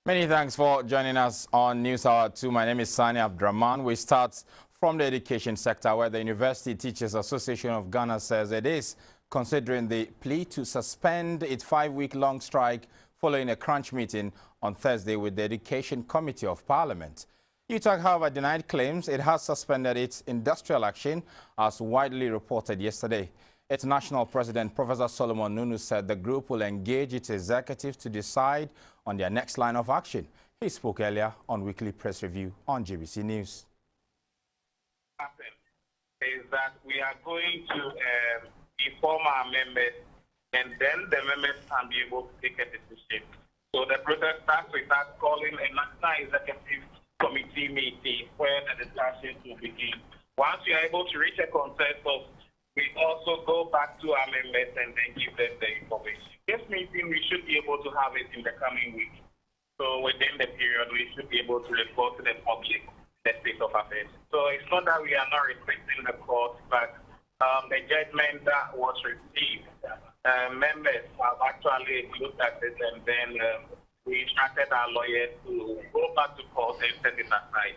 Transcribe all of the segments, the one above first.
Many thanks for joining us on News Hour 2. My name is Sani Abdraman. We start from the education sector, where the University Teachers Association of Ghana says it is considering the plea to suspend its 5-week-long strike following a crunch meeting on Thursday with the Education Committee of Parliament. UTAG, however, denied claims it has suspended its industrial action, as widely reported yesterday. Its national president, Professor Solomon Nunu, said the group will engage its executives to decide on their next line of action. He spoke earlier on Weekly Press Review on GBC News. Is that we are going to inform our members, and then the members can be able to take a decision. So the process starts with us calling a national executive committee meeting where the discussions will begin. Once we are able to reach a consensus, we also go back to our members and then give them the information. This meeting, we should be able to have it in the coming week. So within the period, we should be able to report to the public the state of affairs. So it's not that we are not respecting the court, but the judgment that was received, members have actually looked at it, and then we instructed our lawyers to go back to court and set it aside.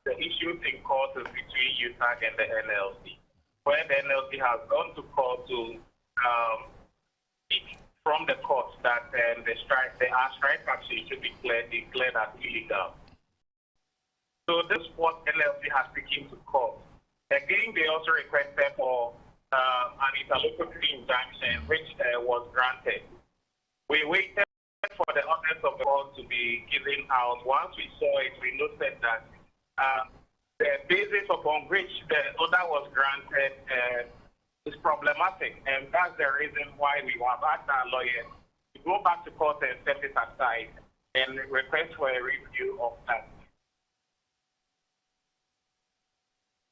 The issues in court is between UTAG and the NLC, where the NLC has gone to court to seek from the court that our strike action should be declared as illegal. So this is what NLC has taken to court. Again, they also requested for an interlocutory injunction, which was granted. We waited for the orders of the court to be given out. Once we saw it, we noted that the basis upon which the order was granted is problematic, and that's the reason why we have asked our lawyers to go back to court and set it aside and request for a review of that.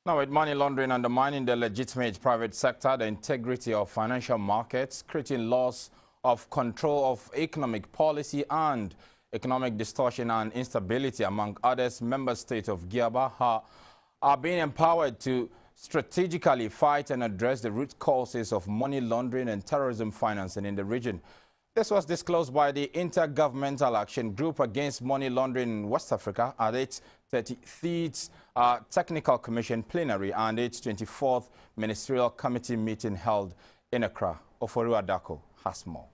Now, with money laundering undermining the legitimate private sector, the integrity of financial markets, creating loss of control of economic policy and economic distortion and instability, among others, member states of GIABA are being empowered to strategically fight and address the root causes of money laundering and terrorism financing in the region. This was disclosed by the Intergovernmental Action Group Against Money Laundering in West Africa at its 33rd Technical Commission plenary and its 24th Ministerial Committee meeting held in Accra. Oforu Adako has more.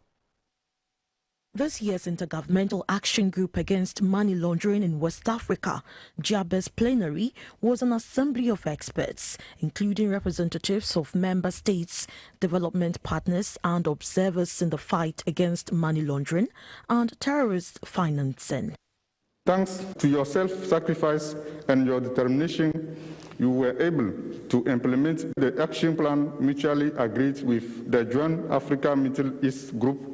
This year's Intergovernmental Action Group Against Money Laundering in West Africa, GIABA's plenary, was an assembly of experts, including representatives of member states, development partners and observers in the fight against money laundering and terrorist financing. Thanks to your self-sacrifice and your determination, you were able to implement the action plan mutually agreed with the Joint Africa Middle East Group,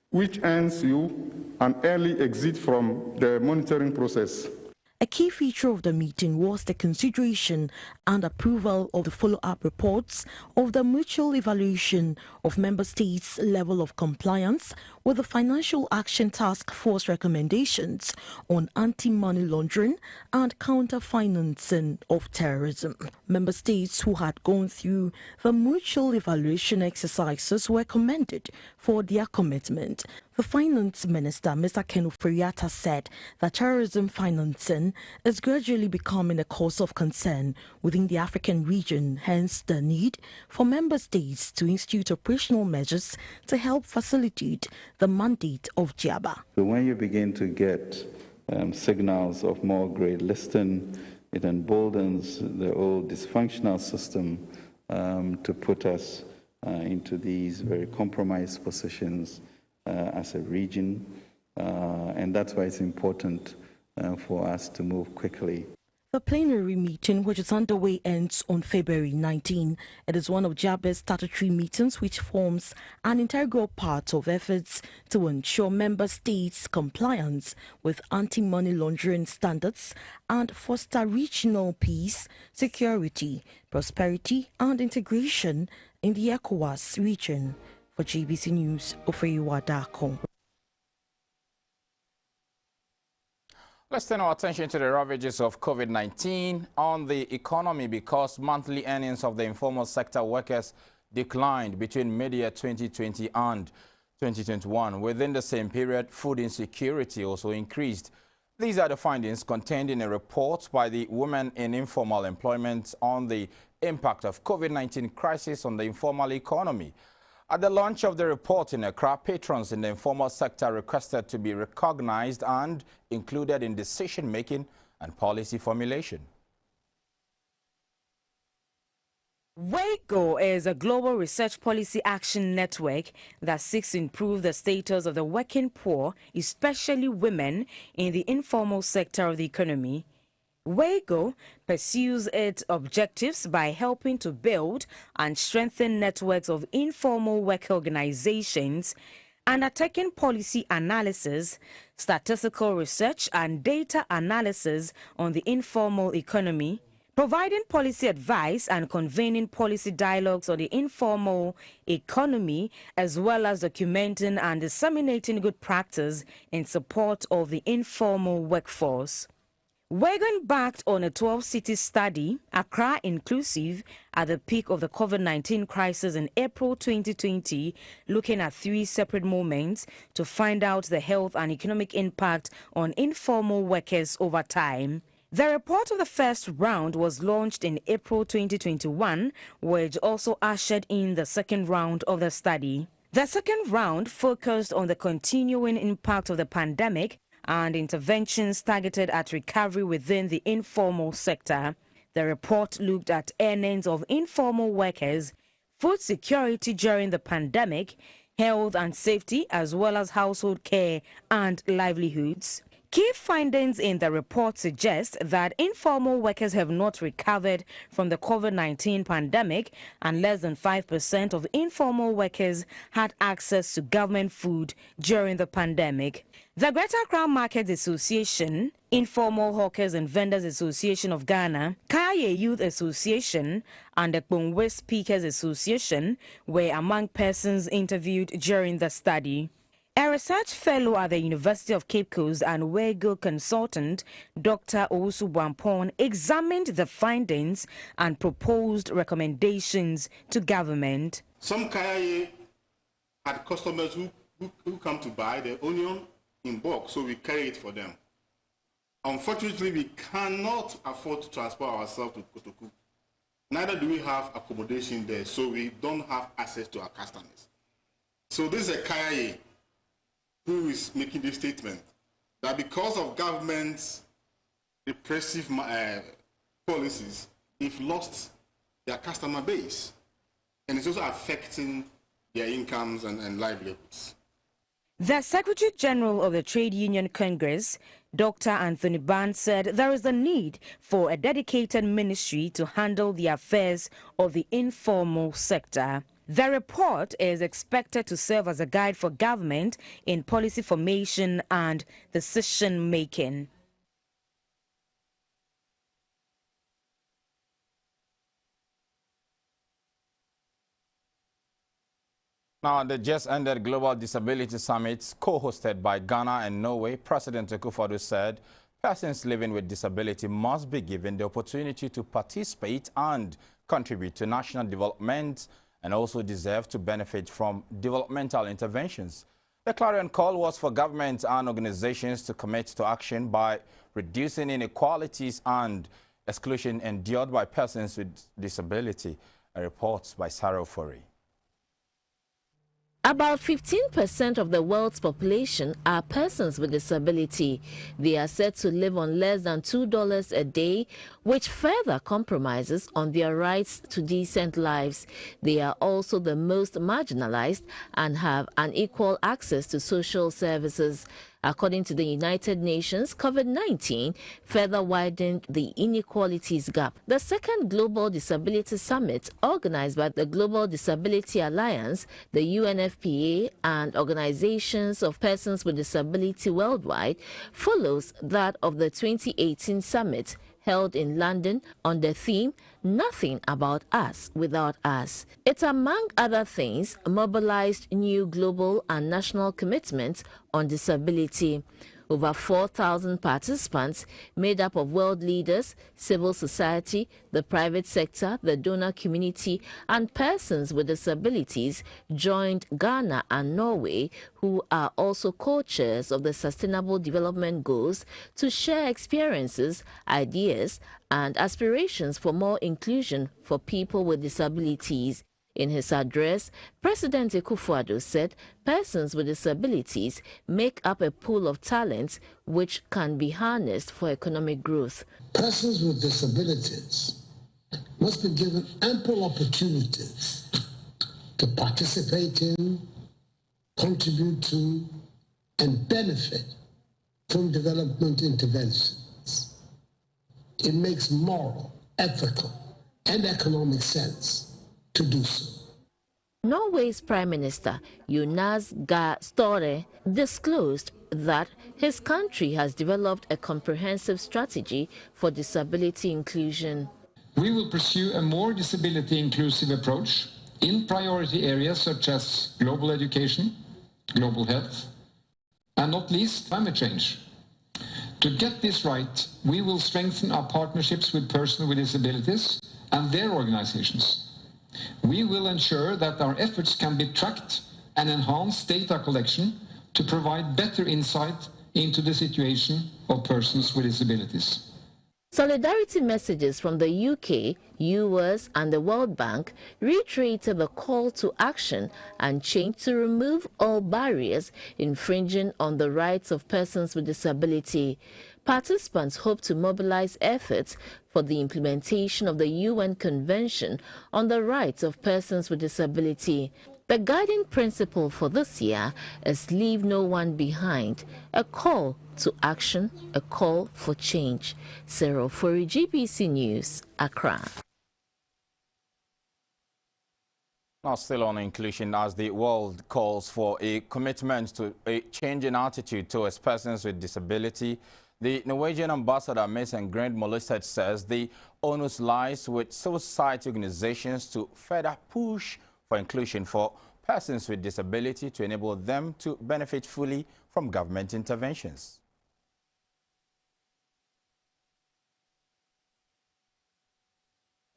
which earns you an early exit from the monitoring process. A key feature of the meeting was the consideration and approval of the follow-up reports of the mutual evaluation of member states' level of compliance with the Financial Action Task Force recommendations on anti-money laundering and counter-financing of terrorism. Member states who had gone through the mutual evaluation exercises were commended for their commitment. The Finance Minister, Mr. Ken Ofori-Atta, said that terrorism financing is gradually becoming a cause of concern within the African region, hence the need for member states to institute operational measures to help facilitate the mandate of GIABA. So when you begin to get signals of more grey listing, it emboldens the old dysfunctional system to put us into these very compromised positions as a region, and that's why it's important for us to move quickly. The plenary meeting, which is underway, ends on February 19. It is one of GIABA's statutory meetings, which forms an integral part of efforts to ensure member states' compliance with anti-money laundering standards and foster regional peace, security, prosperity and integration in the ECOWAS region. For GBC News, Oforu Adako. Let's turn our attention to the ravages of COVID-19 on the economy, because monthly earnings of the informal sector workers declined between mid-year 2020 and 2021. Within the same period, food insecurity also increased. These are the findings contained in a report by the Women in Informal Employment on the impact of COVID-19 crisis on the informal economy. At the launch of the report in Accra, patrons in the informal sector requested to be recognized and included in decision-making and policy formulation. WAGO is a global research policy action network that seeks to improve the status of the working poor, especially women, in the informal sector of the economy. WAGO pursues its objectives by helping to build and strengthen networks of informal work organizations, undertaking policy analysis, statistical research and data analysis on the informal economy, providing policy advice and convening policy dialogues on the informal economy, as well as documenting and disseminating good practice in support of the informal workforce. WAGO embarked on a 12-city study, Accra inclusive, at the peak of the COVID-19 crisis in April 2020, looking at 3 separate moments to find out the health and economic impact on informal workers over time. The report of the first round was launched in April 2021, which also ushered in the second round of the study. The second round focused on the continuing impact of the pandemic and interventions targeted at recovery within the informal sector. The report looked at earnings of informal workers, food security during the pandemic, health and safety, as well as household care and livelihoods. Key findings in the report suggest that informal workers have not recovered from the COVID-19 pandemic, and less than 5% of informal workers had access to government food during the pandemic. The Greater Accra Markets Association, Informal Hawkers and Vendors Association of Ghana, Kaya Youth Association, and the Kpongwe Speakers Association were among persons interviewed during the study. A research fellow at the University of Cape Coast and WAGO consultant, Dr. Owusu Bwampon, examined the findings and proposed recommendations to government. Some Kaya had customers who come to buy the onion in bulk, so we carry it for them. Unfortunately, we cannot afford to transport ourselves to Kotoku. Neither do we have accommodation there, so we don't have access to our customers. So this is a Kaya who is making this statement that because of government's repressive policies, they've lost their customer base, and it's also affecting their incomes and livelihoods. The Secretary General of the Trade Union Congress, Dr. Anthony Ban, said there is a need for a dedicated ministry to handle the affairs of the informal sector. The report is expected to serve as a guide for government in policy formation and decision-making. Now, the just-ended Global Disability Summit, co-hosted by Ghana and Norway, President Akufo-Addo said persons living with disability must be given the opportunity to participate and contribute to national development and also deserve to benefit from developmental interventions. The clarion call was for governments and organizations to commit to action by reducing inequalities and exclusion endured by persons with disability. A report by Sarah Ofori. About 15% of the world's population are persons with disability. They are said to live on less than $2 a day, which further compromises on their rights to decent lives. They are also the most marginalized and have unequal access to social services. According to the United Nations, COVID-19 further widened the inequalities gap. The second Global Disability Summit, organized by the Global Disability Alliance, the UNFPA, and organizations of persons with disability worldwide, follows that of the 2018 summit held in London on the theme, Nothing About Us Without Us. It, among other things, mobilized new global and national commitments on disability. Over 4,000 participants, made up of world leaders, civil society, the private sector, the donor community, and persons with disabilities, joined Ghana and Norway, who are also co-chairs of the Sustainable Development Goals, to share experiences, ideas, and aspirations for more inclusion for people with disabilities. In his address, President Akufo-Addo said persons with disabilities make up a pool of talents which can be harnessed for economic growth. Persons with disabilities must be given ample opportunities to participate in, contribute to, and benefit from development interventions. It makes moral, ethical, and economic sense to do so. Norway's Prime Minister Jonas Gahr Støre disclosed that his country has developed a comprehensive strategy for disability inclusion. We will pursue a more disability-inclusive approach in priority areas such as global education, global health, and not least climate change. To get this right, we will strengthen our partnerships with persons with disabilities and their organizations. We will ensure that our efforts can be tracked and enhance data collection to provide better insight into the situation of persons with disabilities. Solidarity messages from the UK, US, and the World Bank reiterated the call to action and change to remove all barriers infringing on the rights of persons with disability. Participants hope to mobilize efforts for the implementation of the UN Convention on the Rights of Persons with Disability. The guiding principle for this year is Leave No One Behind, a call to action, a call for change. Sarah Ofori, GBC News, Accra. Now still on inclusion, as the world calls for a commitment to a change in attitude towards persons with disability, the Norwegian ambassador, Mason Grand Molested, says the onus lies with civil society organizations to further push for inclusion for persons with disability to enable them to benefit fully from government interventions.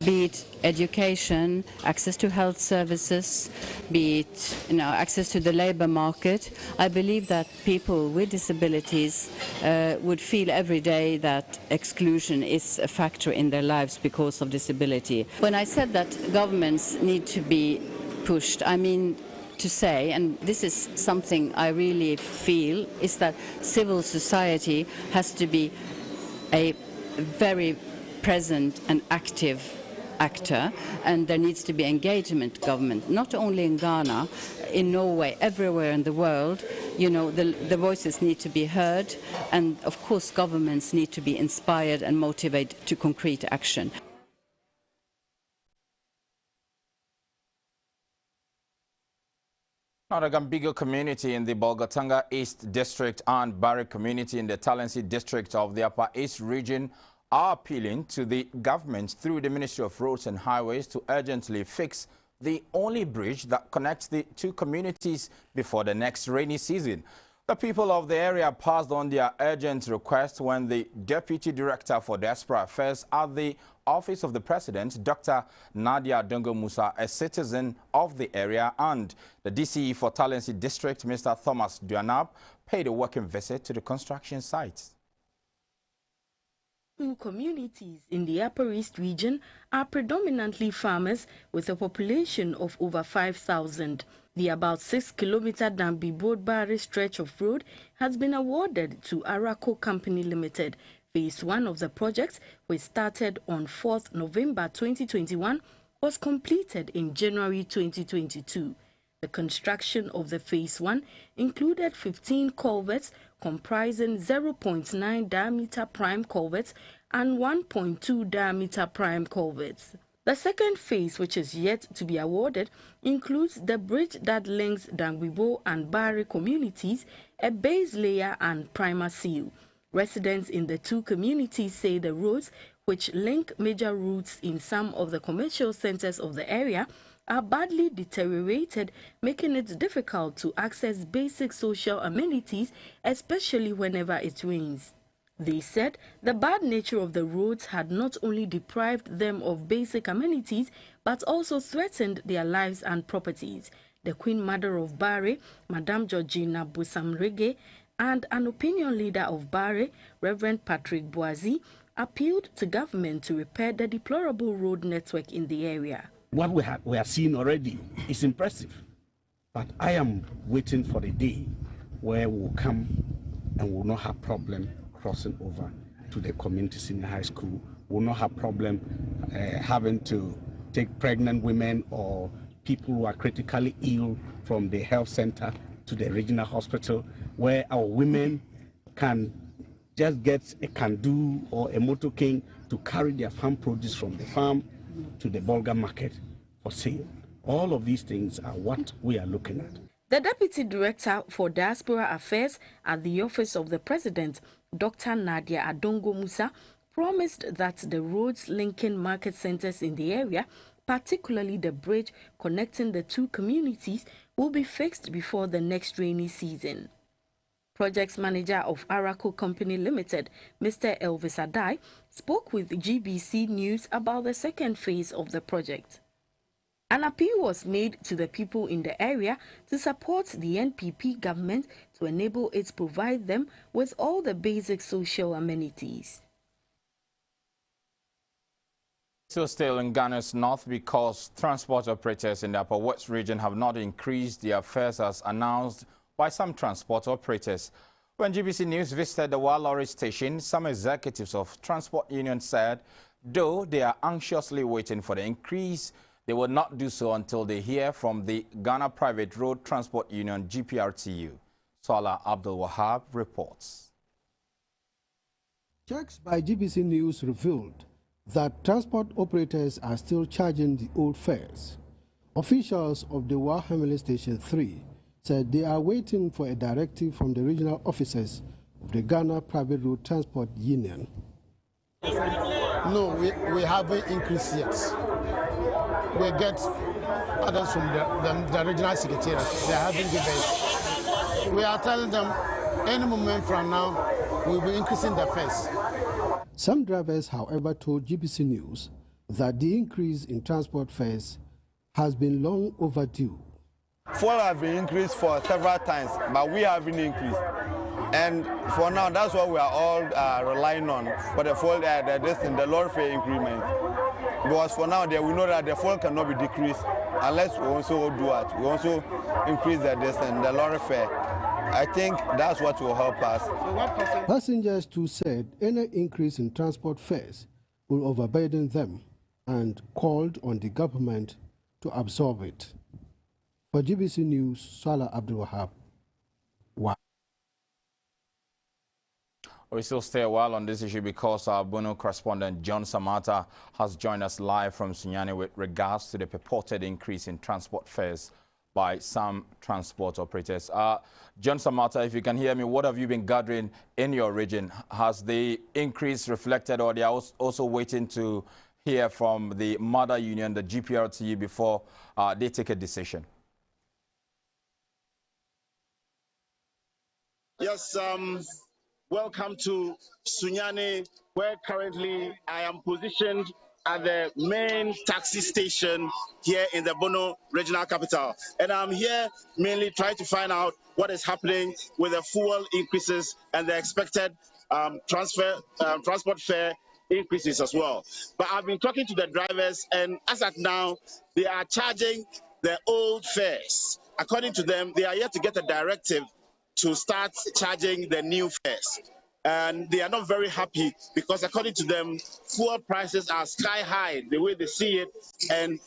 Be it education, access to health services, be it access to the labor market. I believe that people with disabilities would feel every day that exclusion is a factor in their lives because of disability. When I said that governments need to be pushed, I mean to say, and this is something I really feel, is that civil society has to be a very present and active actor, and there needs to be engagement government, not only in Ghana, in Norway, everywhere in the world. The voices need to be heard, and of course governments need to be inspired and motivated to concrete action. Now, the Gambigo community in the Bolgatanga East District and Barry community in the Talensi District of the Upper East region are appealing to the government through the Ministry of Roads and Highways to urgently fix the only bridge that connects the two communities before the next rainy season. The people of the area passed on their urgent request when the Deputy Director for Diaspora Affairs at the Office of the President, Dr. Nadia Dongo Musa, a citizen of the area, and the DCE for Talensi District, Mr. Thomas Duanab, paid a working visit to the construction site. Two communities in the Upper East region are predominantly farmers with a population of over 5,000. The about 6-kilometer Dambi-Bodbari stretch of road has been awarded to Araco Company Limited. Phase 1 of the project, which started on 4th November 2021, was completed in January 2022. The construction of the Phase 1 included 15 culverts comprising 0.9 diameter prime culverts and 1.2 diameter prime culverts. The second phase, which is yet to be awarded, includes the bridge that links Dangwibo and Bari communities, a base layer and primer seal. Residents in the two communities say the roads, which link major routes in some of the commercial centers of the area, are badly deteriorated, making it difficult to access basic social amenities, especially whenever it rains. They said the bad nature of the roads had not only deprived them of basic amenities, but also threatened their lives and properties. The Queen Mother of Bare, Madame Georgina Busamrege, and an opinion leader of Bare, Reverend Patrick Boazi, appealed to government to repair the deplorable road network in the area. What we have seen already is impressive, but I am waiting for the day where we'll come and we'll not have problem crossing over to the community senior high school. We'll not have problem having to take pregnant women or people who are critically ill from the health center to the regional hospital, where our women can just get a canoe or a motorcade to carry their farm produce from the farm to the Bulgar market for sale. All of these things are what we are looking at. The Deputy Director for Diaspora Affairs at the Office of the President, Dr. Nadia Adongo Musa, promised that the roads linking market centers in the area, particularly the bridge connecting the two communities, will be fixed before the next rainy season. Projects Manager of Araco Company Limited, Mr. Elvis Adai, spoke with GBC News about the second phase of the project. An appeal was made to the people in the area to support the NPP government to enable it to provide them with all the basic social amenities. Still in Ghana's north, because transport operators in the Upper West region have not increased their fares as announced by some transport operators. When GBC News visited the Walori station, some executives of transport unions said, though they are anxiously waiting for the increase, they will not do so until they hear from the Ghana Private Road Transport Union, GPRTU. Salah Abdul Wahab reports. Checks by GBC News revealed that transport operators are still charging the old fares. Officials of the Wahemele Station 3 said they are waiting for a directive from the regional officers of the Ghana Private Road Transport Union. No, we haven't increased yet. We get others from the regional secretariat. They haven't given. We are telling them any moment from now we'll be increasing the fares. Some drivers, however, told GBC News that the increase in transport fares has been long overdue. Fuel has been increased for several times, but we haven't increased. And for now, that's what we are all relying on for the fuel, the lorry fare increment. Because for now, we know that the fuel cannot be decreased unless we also do it. We also increase the lorry fare. I think that's what will help us. Passengers too said any increase in transport fares will overburden them and called on the government to absorb it. For GBC News, Salah Abdul Wahab. We still stay a while on this issue because our Bono correspondent John Samata has joined us live from Sunyani with regards to the purported increase in transport fares by some transport operators. John Samata, if you can hear me, what have you been gathering in your region? Has the increase reflected, or they are also waiting to hear from the mother union, the GPRTU, before they take a decision? Yes, welcome to Sunyani, where currently I am positioned at the main taxi station here in the Bono regional capital. And I'm here mainly trying to find out what is happening with the fuel increases and the expected transport fare increases as well. But I've been talking to the drivers, and as at now, they are charging the old fares. According to them, they are yet to get a directive to start charging the new fares. And they are not very happy because, according to them, fuel prices are sky high the way they see it, and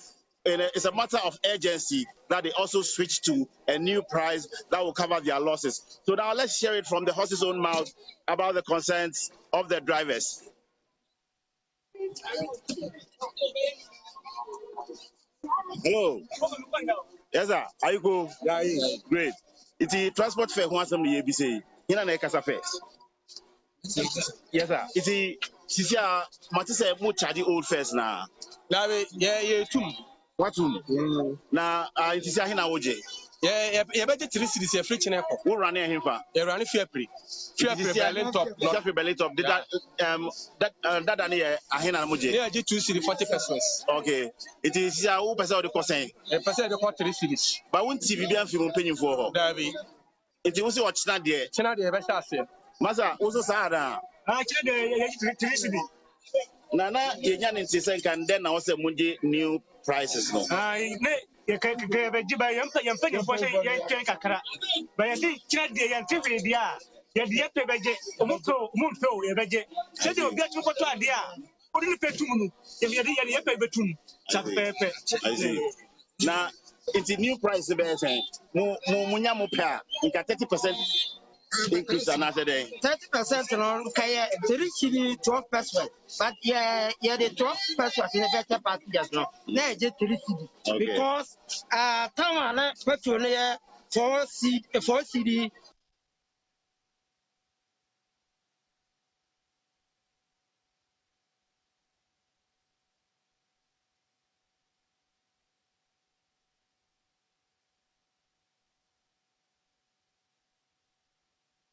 it's a matter of urgency that they also switch to a new price that will cover their losses. So now let's hear it from the horse's own mouth about the concerns of the drivers. Hello. Yes, sir. Are you cool? Yeah, great. It's a transport fare. Who wants some ABC? You know, Casa fares. Yes, sir. It's a Sisia Matisse mo charge old fares now. Yeah, too. What? Now, it is a hina oje. Yeah, budget 3 cities a free chine ko. Who ran here for? You run Fair Pri. Fair Pri Berlin top. Fair Berlin top. Did that any a hina moje? Yeah, 2 city 40 pesos. Okay. It is ya who person the cost. A person the cost 3 cities. But won't TV be film paying for? Davi. It was what China there. China there be say. Masa also sada. China there 3 cities. Nana yenya nsese kan den na wose munje new prices no. You can buy yam for say kakra. But I think China there yan TV dia. Ya dia pe beje. Omuto e beje. Se de obi atu koto ade a. Odi pe tumunu. Ya pe betum. Sa pepe. I see. Na it's a new price be say. Mo munya mo pe a. Nka 30% increase another day. 30% no kaya 3 chili 12 pesos. But yeah, the 12 pesos in the better passengers no. Na je 3 chili. Because time na petrol na 4 cedi.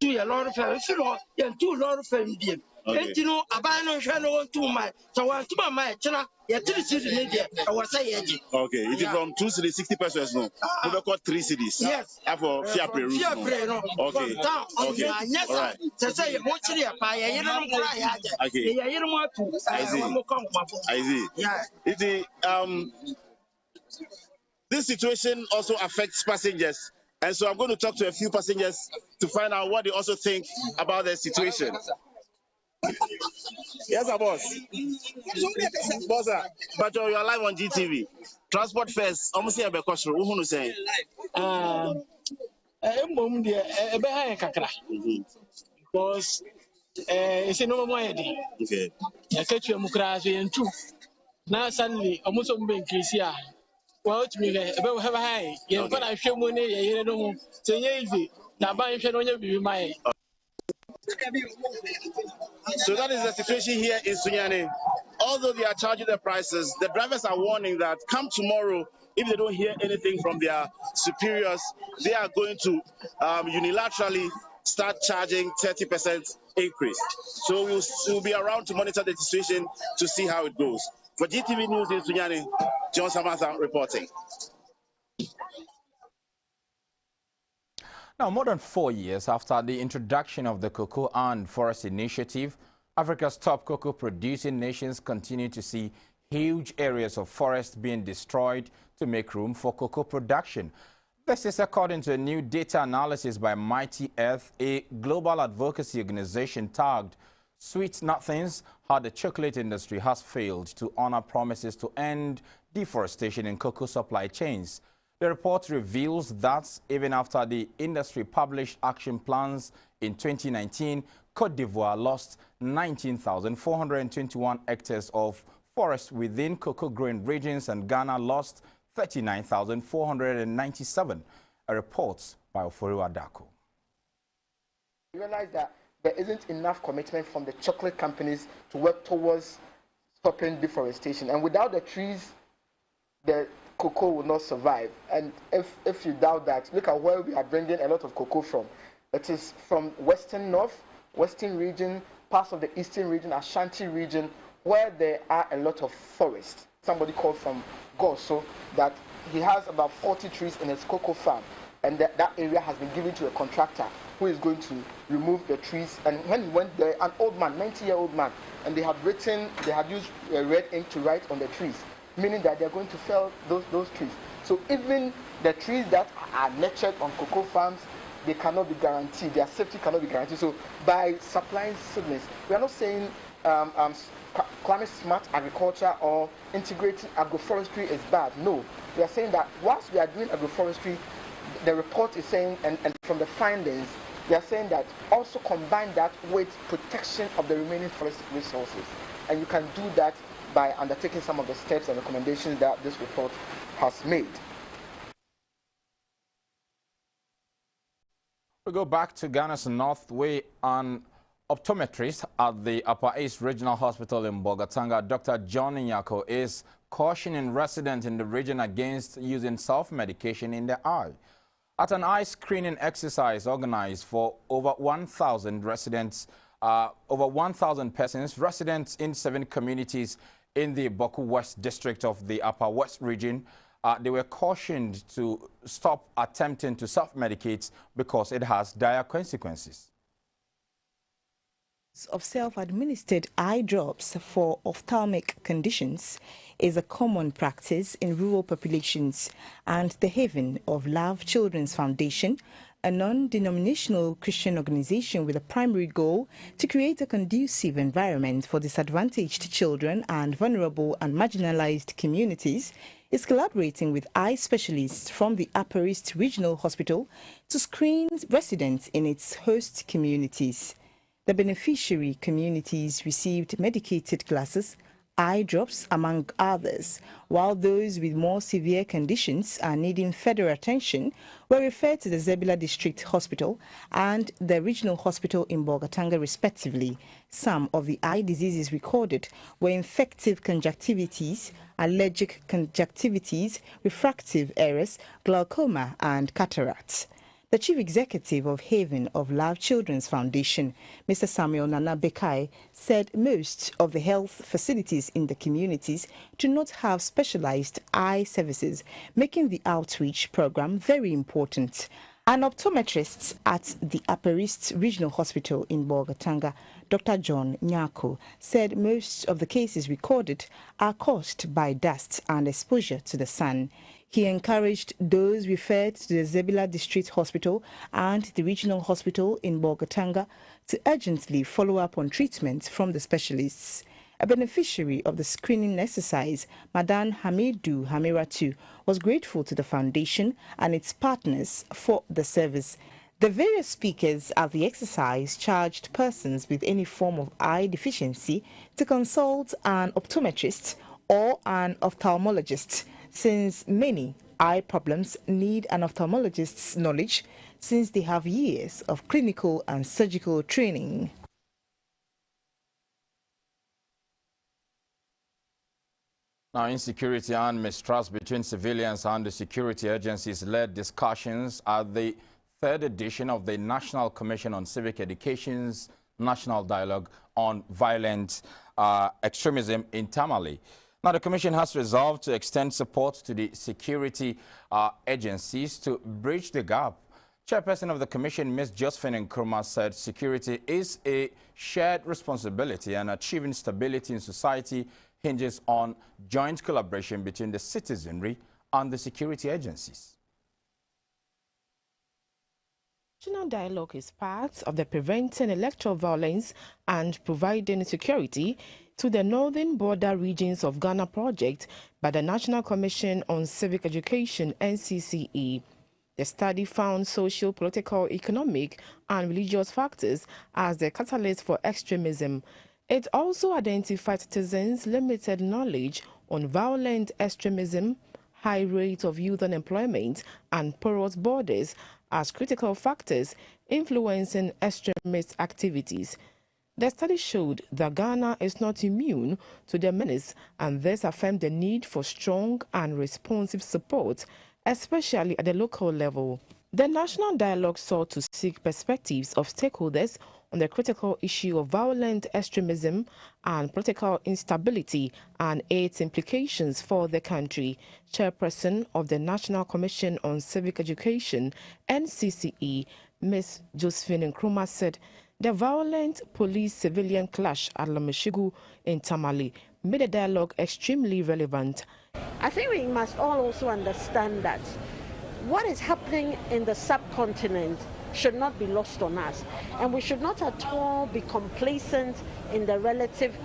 A lot of fellows, and 2 lot of fellows. And you know, a banner channel 2 miles. So I to my channel, yeah, 3 cities media. I was saying, okay, it is from 2 cities 60 pesos no. We got 3 cities. Yes, for Fair Pri. No. Okay, okay, yes, sir. To say you want to buy, you don't cry. Okay, yeah, you don't want to. I see. Yeah, it this situation also affects passengers. And so I'm going to talk to a few passengers to find out what they also think about the situation. Yes, boss. Boss, but you are live on GTV. Transport fares, almost here because who who say? Because it's a normal way. Okay. I catch you mukrasi and 2. Now suddenly almost increase here. Well, to me, about have a high. You got a few money, you know, so easy. Now, buying should be my. So that is the situation here in Sunyani. Although they are charging the prices, the drivers are warning that come tomorrow, if they don't hear anything from their superiors, they are going to unilaterally start charging 30% increase. So we'll be around to monitor the situation to see how it goes. For GTV News in Sunyani, John Samantha reporting. Now, more than 4 years after the introduction of the Cocoa and Forest Initiative, Africa's top cocoa producing nations continue to see huge areas of forest being destroyed to make room for cocoa production. This is according to a new data analysis by Mighty Earth, a global advocacy organization tagged Sweet Nothings, how the chocolate industry has failed to honor promises to end deforestation in cocoa supply chains. The report reveals that even after the industry published action plans in 2019, Côte d'Ivoire lost 19,421 hectares of forest within cocoa-growing regions, and Ghana lost 39,497. A report by Oforiwa Dako. We realize that there isn't enough commitment from the chocolate companies to work towards stopping deforestation. And without the trees, the cocoa will not survive. And if you doubt that, look at where we are bringing a lot of cocoa from. It is from western region, parts of the eastern region, Ashanti region, where there are a lot of forests. Somebody called from Goso that he has about 40 trees in his cocoa farm, and that area has been given to a contractor who is going to remove the trees. And when he went there, an old man, 90-year-old man, and they had used red ink to write on the trees, meaning that they're going to fell those trees. So even the trees that are nurtured on cocoa farms, they cannot be guaranteed, their safety cannot be guaranteed. So by supplying seedlings, we are not saying climate smart agriculture or integrating agroforestry is bad. No, we are saying that whilst we are doing agroforestry, the report is saying, and from the findings, they are saying that also combine that with protection of the remaining forest resources. And you can do that by undertaking some of the steps and recommendations that this report has made. We go back to Ghana's north, where an optometrist at the Upper East Regional Hospital in Bogatanga, Dr. John Nyako, is cautioning residents in the region against using self-medication in their eye. At an eye screening exercise organized for over 1,000 residents, over 1,000 persons, residents in 7 communities in the Boku West district of the Upper West region, they were cautioned to stop attempting to self-medicate because it has dire consequences. Of self-administered eye drops for ophthalmic conditions is a common practice in rural populations, and the Haven of Love Children's Foundation, a non-denominational Christian organization with a primary goal to create a conducive environment for disadvantaged children and vulnerable and marginalized communities, is collaborating with eye specialists from the Upper East Regional Hospital to screen residents in its host communities. The beneficiary communities received medicated glasses, eye drops, among others, while those with more severe conditions and needing further attention were referred to the Zebula District Hospital and the Regional Hospital in Bolgatanga, respectively. Some of the eye diseases recorded were infective conjunctivitis, allergic conjunctivitis, refractive errors, glaucoma, and cataracts. The Chief Executive of Haven of Love Children's Foundation, Mr. Samuel Nana Bekai, said most of the health facilities in the communities do not have specialized eye services, making the outreach program very important. An optometrist at the Upper East Regional Hospital in Bolgatanga, Dr. John Nyako, said most of the cases recorded are caused by dust and exposure to the sun. He encouraged those referred to the Zebula District Hospital and the Regional Hospital in Bolgatanga to urgently follow up on treatment from the specialists. A beneficiary of the screening exercise, Madan Hamidu Hamiratu, was grateful to the foundation and its partners for the service. The various speakers at the exercise charged persons with any form of eye deficiency to consult an optometrist or an ophthalmologist, since many eye problems need an ophthalmologist's knowledge, since they have years of clinical and surgical training. Now, insecurity and mistrust between civilians and the security agencies led discussions at the 3rd edition of the National Commission on Civic Education's National Dialogue on Violent Extremism in Tamale. Now, the Commission has resolved to extend support to the security agencies to bridge the gap. Chairperson of the Commission, Ms. Josephine Nkrumah, said security is a shared responsibility and achieving stability in society hinges on joint collaboration between the citizenry and the security agencies. National Dialogue is part of the Preventing Electoral Violence and Providing Security to the Northern Border Regions of Ghana project by the National Commission on Civic Education, NCCE. The study found social, political, economic, and religious factors as the catalyst for extremism. It also identified citizens' limited knowledge on violent extremism, high rate of youth unemployment, and porous borders as critical factors influencing extremist activities. The study showed that Ghana is not immune to the menace and thus affirmed the need for strong and responsive support, especially at the local level. The National Dialogue sought to seek perspectives of stakeholders on the critical issue of violent extremism and political instability and its implications for the country. Chairperson of the National Commission on Civic Education, NCCE, Ms. Josephine Nkrumah, said the violent police-civilian clash at Lameshigu in Tamale made the dialogue extremely relevant. I think we must all also understand that what is happening in the subcontinent should not be lost on us, and we should not at all be complacent in the relative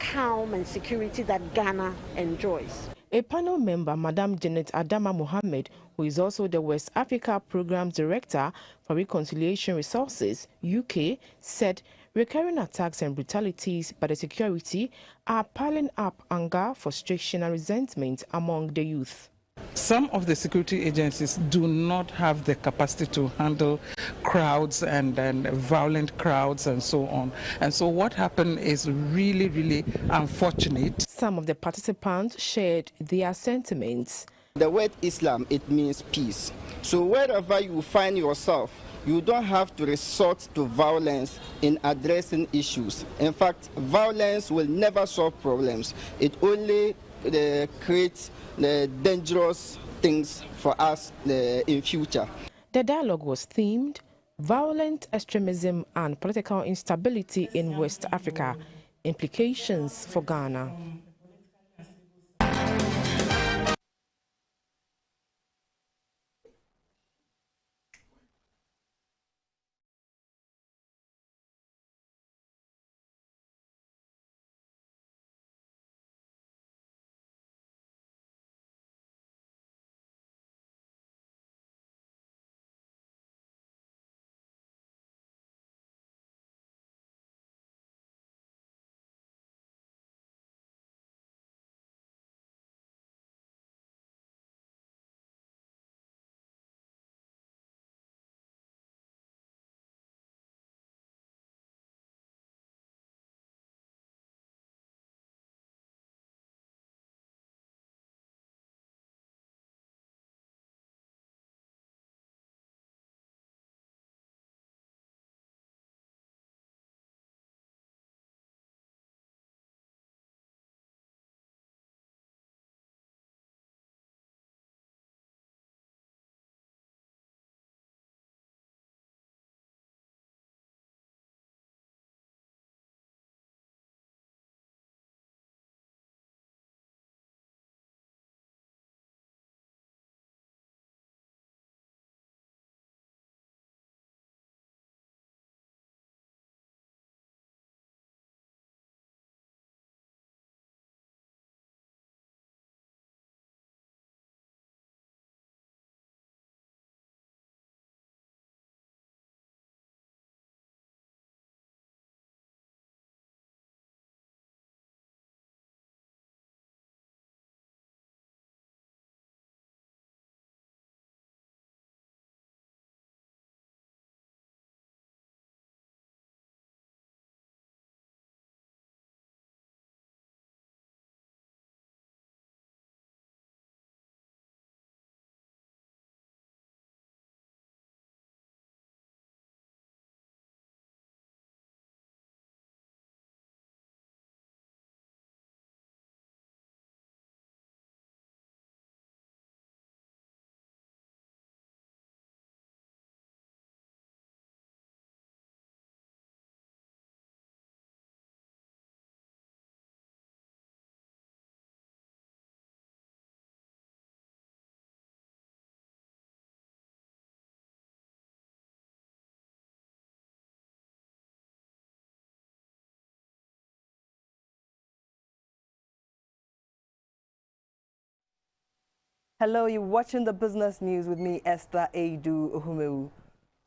calm and security that Ghana enjoys. A panel member, Madam Janet Adama Mohammed, who is also the West Africa Program Director for Reconciliation Resources, UK, said recurring attacks and brutalities by the security are piling up anger, frustration and resentment among the youth. some of the security agencies do not have the capacity to handle crowds and violent crowds and so on. And so what happened is really, really unfortunate. Some of the participants shared their sentiments. The word Islam, it means peace. So wherever you find yourself, you don't have to resort to violence in addressing issues. In fact, violence will never solve problems. It only creates dangerous things for us in future. The dialogue was themed Violent Extremism and Political Instability in West Africa, Implications for Ghana. Hello, you're watching the business news with me, Esther Aidu Ohumeu.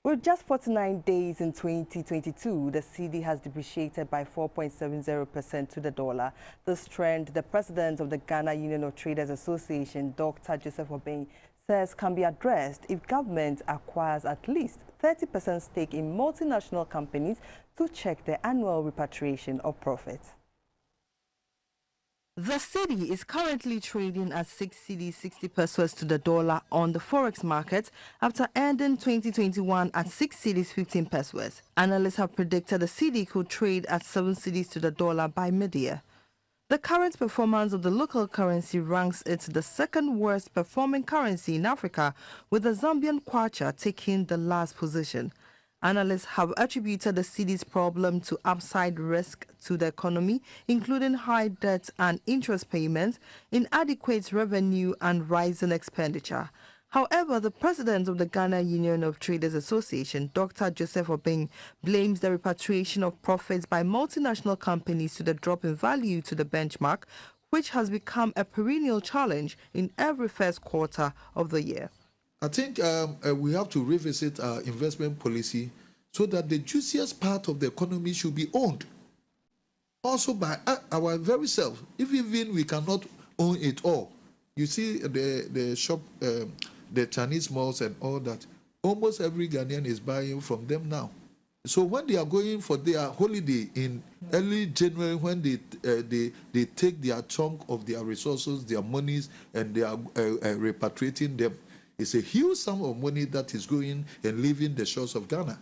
With just 49 days in 2022, the cedi has depreciated by 4.70% to the dollar. This trend, the president of the Ghana Union of Traders Association, Dr. Joseph Obeng, says can be addressed if government acquires at least 30% stake in multinational companies to check the annual repatriation of profits. The cedi is currently trading at 6 cedis 60 pesos to the dollar on the forex market after ending 2021 at 6 cedis 15 pesos. Analysts have predicted the cedi could trade at 7 cedis to the dollar by mid-year. The current performance of the local currency ranks it the second worst performing currency in Africa, with the Zambian kwacha taking the last position. Analysts have attributed the cedi's problem to upside risk to the economy, including high debt and interest payments, inadequate revenue and rising expenditure. However, the president of the Ghana Union of Traders Association, Dr. Joseph Obeng, blames the repatriation of profits by multinational companies to the drop in value to the benchmark, which has become a perennial challenge in every first quarter of the year. I think we have to revisit our investment policy so that the juiciest part of the economy should be owned also by our very self. If even we cannot own it all, You see the shop, the Chinese malls and all that. Almost every Ghanaian is buying from them now. So when they are going for their holiday in early January, when they take their chunk of their resources, their monies, and they are repatriating them, it's a huge sum of money that is going and leaving the shores of Ghana.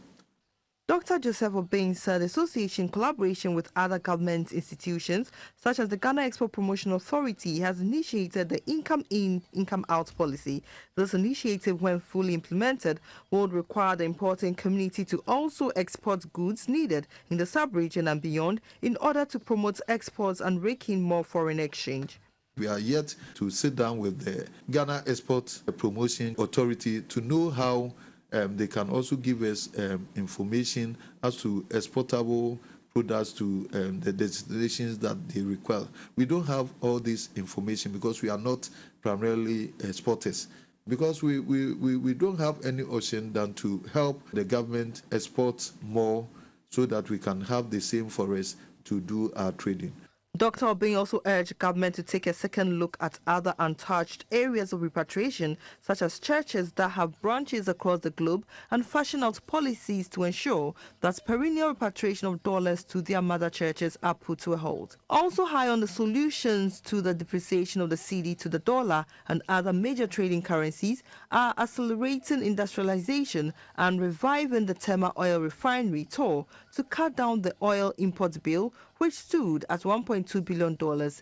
Dr. Joseph Obeng said the association, collaboration with other government institutions, such as the Ghana Export Promotional Authority, has initiated the Income In, Income Out policy. This initiative, when fully implemented, would require the importing community to also export goods needed in the sub-region and beyond in order to promote exports and rake in more foreign exchange. We are yet to sit down with the Ghana Export Promotion Authority to know how they can also give us information as to exportable products to the destinations that they require. We don't have all this information because we are not primarily exporters. Because we don't have any option than to help the government export more so that we can have the same for us to do our trading. Dr. Obeng also urged government to take a second look at other untouched areas of repatriation, such as churches that have branches across the globe, and fashion out policies to ensure that perennial repatriation of dollars to their mother churches are put to a halt. Also high on the solutions to the depreciation of the cedi to the dollar and other major trading currencies are accelerating industrialization and reviving the Tema oil refinery tour to cut down the oil import bill, which stood at $1.2 billion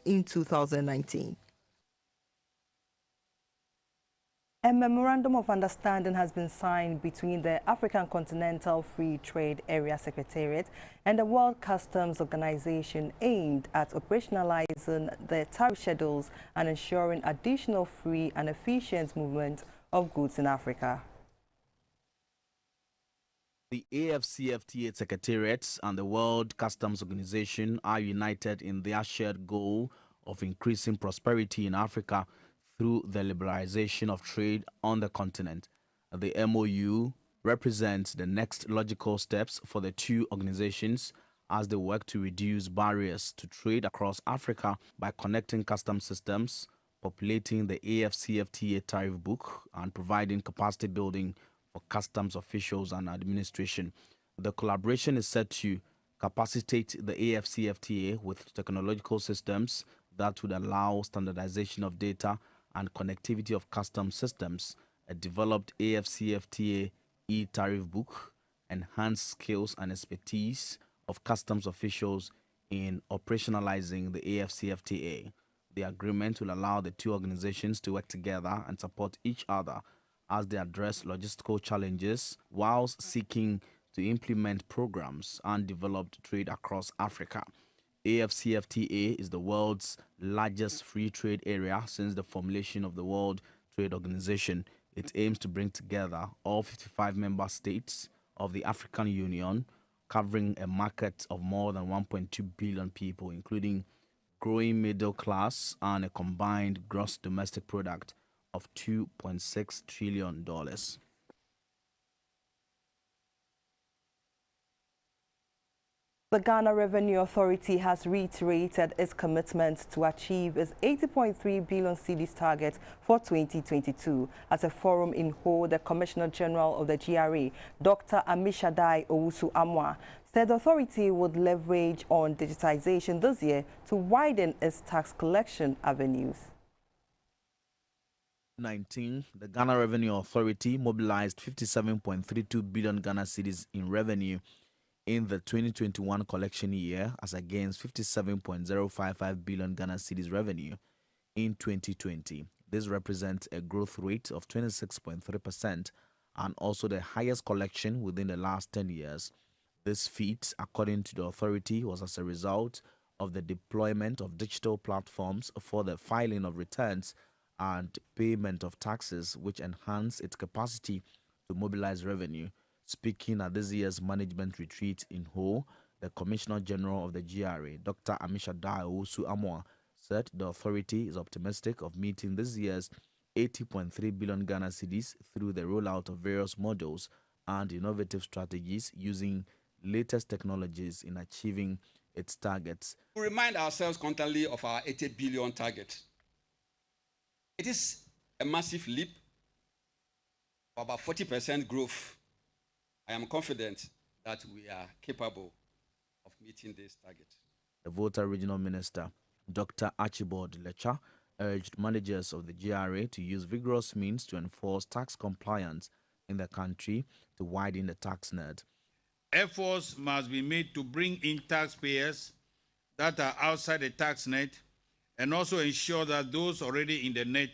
in 2019. A memorandum of understanding has been signed between the African Continental Free Trade Area Secretariat and the World Customs Organization aimed at operationalizing the tariff schedules and ensuring additional free and efficient movement of goods in Africa. The AFCFTA Secretariat and the World Customs Organization are united in their shared goal of increasing prosperity in Africa through the liberalization of trade on the continent. The MOU represents the next logical steps for the two organizations as they work to reduce barriers to trade across Africa by connecting customs systems, populating the AFCFTA tariff book, and providing capacity building for customs officials and administration. The collaboration is set to capacitate the AFCFTA with technological systems that would allow standardization of data and connectivity of customs systems, a developed AFCFTA e-tariff book, enhanced skills and expertise of customs officials in operationalizing the AFCFTA. The agreement will allow the two organizations to work together and support each other as they address logistical challenges whilst seeking to implement programs and develop trade across Africa. AFCFTA is the world's largest free trade area since the formulation of the World Trade Organization. It aims to bring together all 55 member states of the African Union, covering a market of more than 1.2 billion people, including growing middle class and a combined gross domestic product of $2.6 trillion. The Ghana Revenue Authority has reiterated its commitment to achieve its 80.3 billion cedis target for 2022. At a forum in Ho, the Commissioner General of the GRA, Dr. Amishadai Owusu-Amwa, said the authority would leverage on digitization this year to widen its tax collection avenues. 2019, the Ghana Revenue Authority mobilized 57.32 billion Ghana cedis in revenue in the 2021 collection year as against 57.055 billion Ghana cedis revenue in 2020. This represents a growth rate of 26.3% and also the highest collection within the last 10 years. This feat, according to the authority, was as a result of the deployment of digital platforms for the filing of returns and payment of taxes, which enhance its capacity to mobilize revenue. Speaking at this year's management retreat in Ho, the Commissioner General of the GRA, Dr. Amishadai Owusu-Amwa, said the authority is optimistic of meeting this year's 80.3 billion Ghana cedis through the rollout of various models and innovative strategies using latest technologies in achieving its targets. We remind ourselves constantly of our 80 billion target. It is a massive leap, for about 40% growth. I am confident that we are capable of meeting this target. The Volta Regional Minister, Dr. Archibald Lecha, urged managers of the GRA to use vigorous means to enforce tax compliance in the country to widen the tax net. Efforts must be made to bring in taxpayers that are outside the tax net and also ensure that those already in the net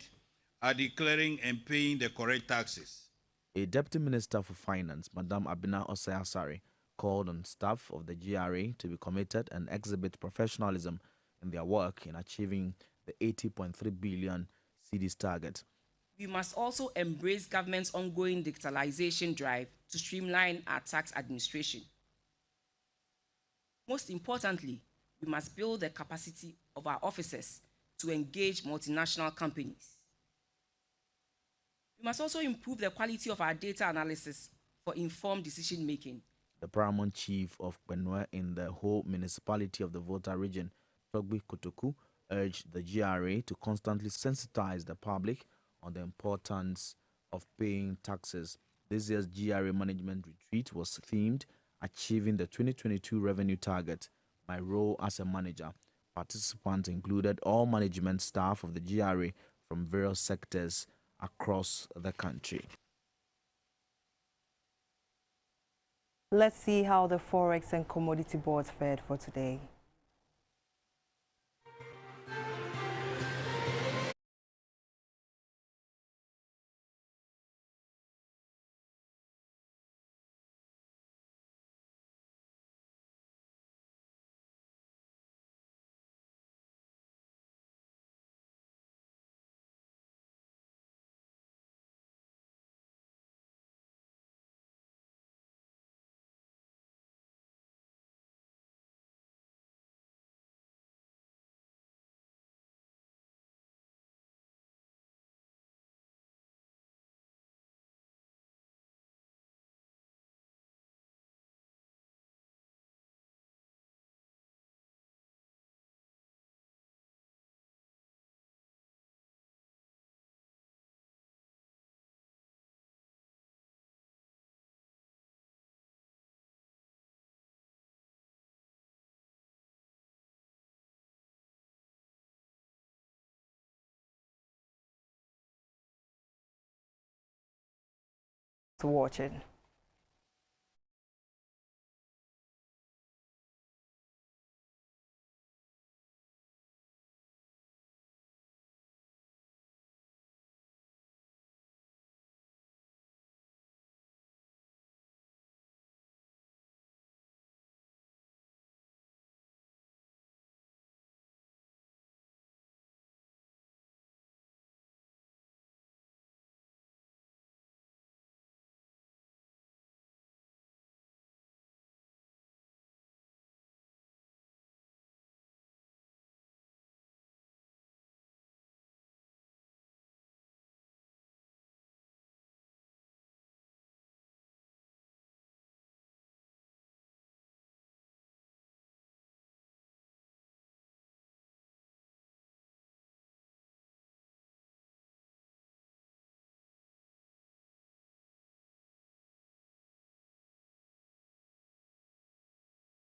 are declaring and paying the correct taxes. A Deputy Minister for Finance, Madam Abina Osei-Asare, called on staff of the GRA to be committed and exhibit professionalism in their work in achieving the 80.3 billion cedis target. We must also embrace government's ongoing digitalization drive to streamline our tax administration. Most importantly, we must build the capacity of our officers to engage multinational companies. We must also improve the quality of our data analysis for informed decision-making. The paramount chief of Benue in the whole municipality of the Volta region, Togbi Kotoku, urged the GRA to constantly sensitize the public on the importance of paying taxes. This year's GRA management retreat was themed Achieving the 2022 Revenue Target, My Role as a Manager. Participants included all management staff of the GRA from various sectors across the country. Let's see how the Forex and Commodity Boards fared for today. Watching.